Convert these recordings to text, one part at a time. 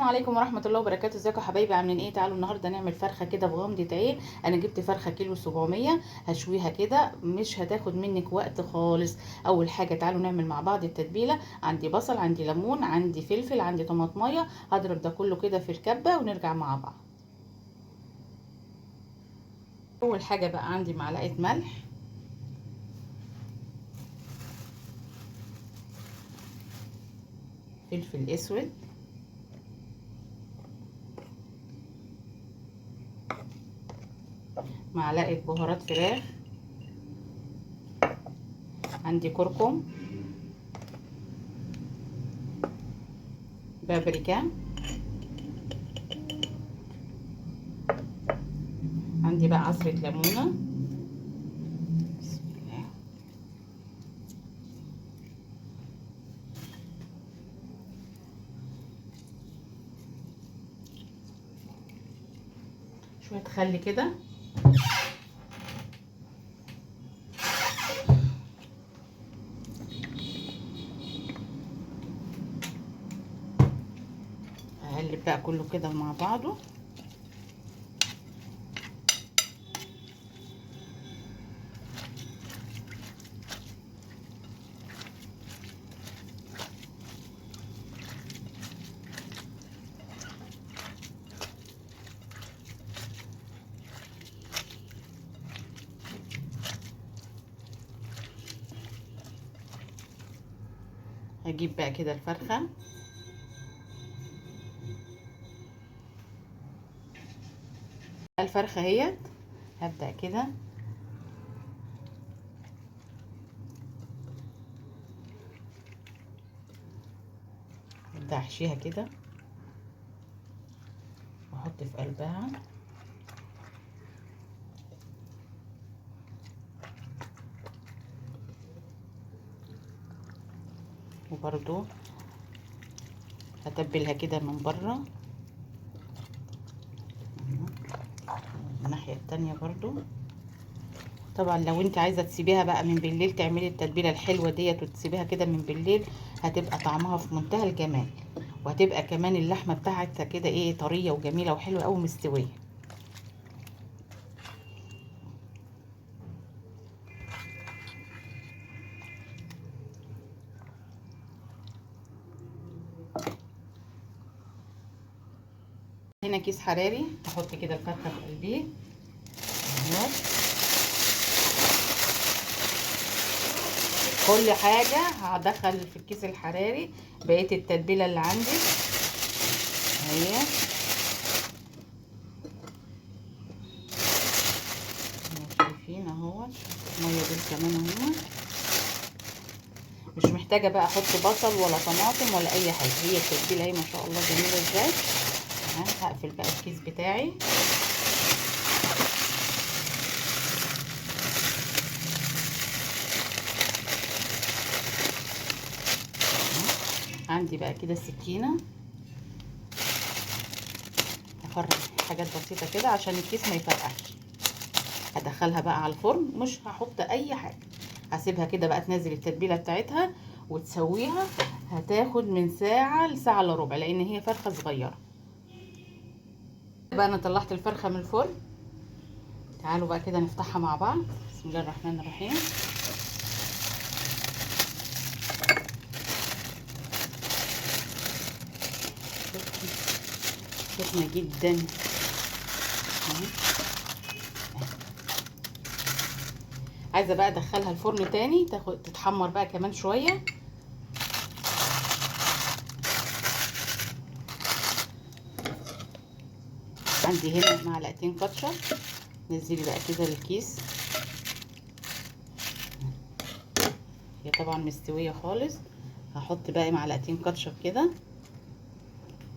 عليكم ورحمه الله وبركاته. ازيكم يا حبايبي؟ عاملين ايه؟ تعالوا النهارده نعمل فرخه كده بغمضه عين. انا جبت فرخه كيلو 700 هشويها كده، مش هتاخد منك وقت خالص. اول حاجه تعالوا نعمل مع بعض التتبيله. عندي بصل، عندي ليمون، عندي فلفل، عندي طماطميه. هضرب ده كله كده في الكبه ونرجع مع بعض. اول حاجه بقى عندي معلقه ملح، فلفل اسود، معلقه بهارات فراخ، عندي كركم، بابريكا، عندي بقى عصرة ليمونة. بسم الله. شوية خل كده، اقلب بقى كله كده مع بعضه. هجيب بقى كده الفرخة اهيت. هبدأ كده ابدأ احشيها كده واحط في قلبها، وبرضو هتبلها كده من بره الناحية التانية برضو. طبعا لو انت عايزة تسيبيها بقى من بالليل، تعملي التتبيلة الحلوة ديت وتسيبيها كده من بالليل، هتبقى طعمها في منتهى الجمال، وهتبقى كمان اللحمة بتاعتها كده ايه، طرية وجميلة وحلوة اوي مستوية. هنا كيس حراري، احط كده الفرخة في قلبيه. كل حاجة هدخل في الكيس الحراري بقية التتبيلة اللي عندي اهي. شايفين اهو المية دول كمان اهو. مش محتاجة بقى احط بصل ولا طماطم ولا اي حاجة، هي التتبيلة اهي ما شاء الله جميلة ازاي. هقفل بقى الكيس بتاعي. عندي بقى كده السكينة، هفرغ حاجات بسيطة كده عشان الكيس ما يفرقعش. هدخلها بقى على الفرن، مش هحط اي حاجة، هسيبها كده بقى تنزل التتبيلة بتاعتها وتسويها. هتاخد من ساعة لساعة الا ربع لان هي فرخة صغيرة. بقى انا طلعت الفرخة من الفرن، تعالوا بقى كده نفتحها مع بعض. بسم الله الرحمن الرحيم. سخنة جدا. عايزة بقى ادخلها الفرن تاني تاخد تتحمر بقى كمان شوية. عندي هنا معلقتين كاتشب، نزلي بقى كده الكيس. هي طبعا مستوية خالص. هحط بقى معلقتين كاتشب كده،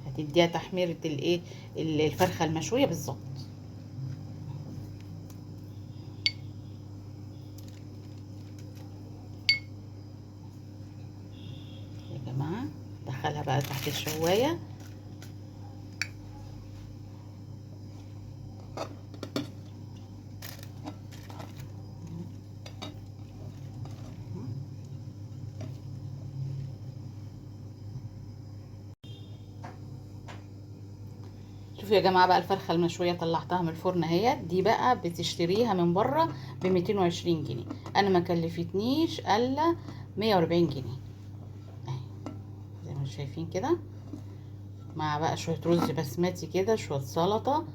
هتديها تحميرة الايه، الفرخة المشوية بالظبط. يا جماعة دخلها بقى تحت الشواية. شوفوا يا جماعه بقى الفرخه المشويه طلعتها من الفرن اهي. دي بقى بتشتريها من بره ب 220 جنيه، انا ما كلفتنيش الا 140 جنيه اهي زي ما شايفين كده، مع بقى شويه رز بسمتي كده، شويه سلطه،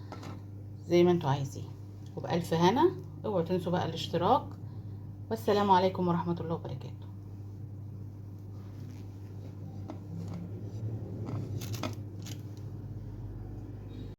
زي ما انتوا عايزين. وبألف هنا. اوعوا تنسوا بقى الاشتراك، والسلام عليكم ورحمه الله وبركاته.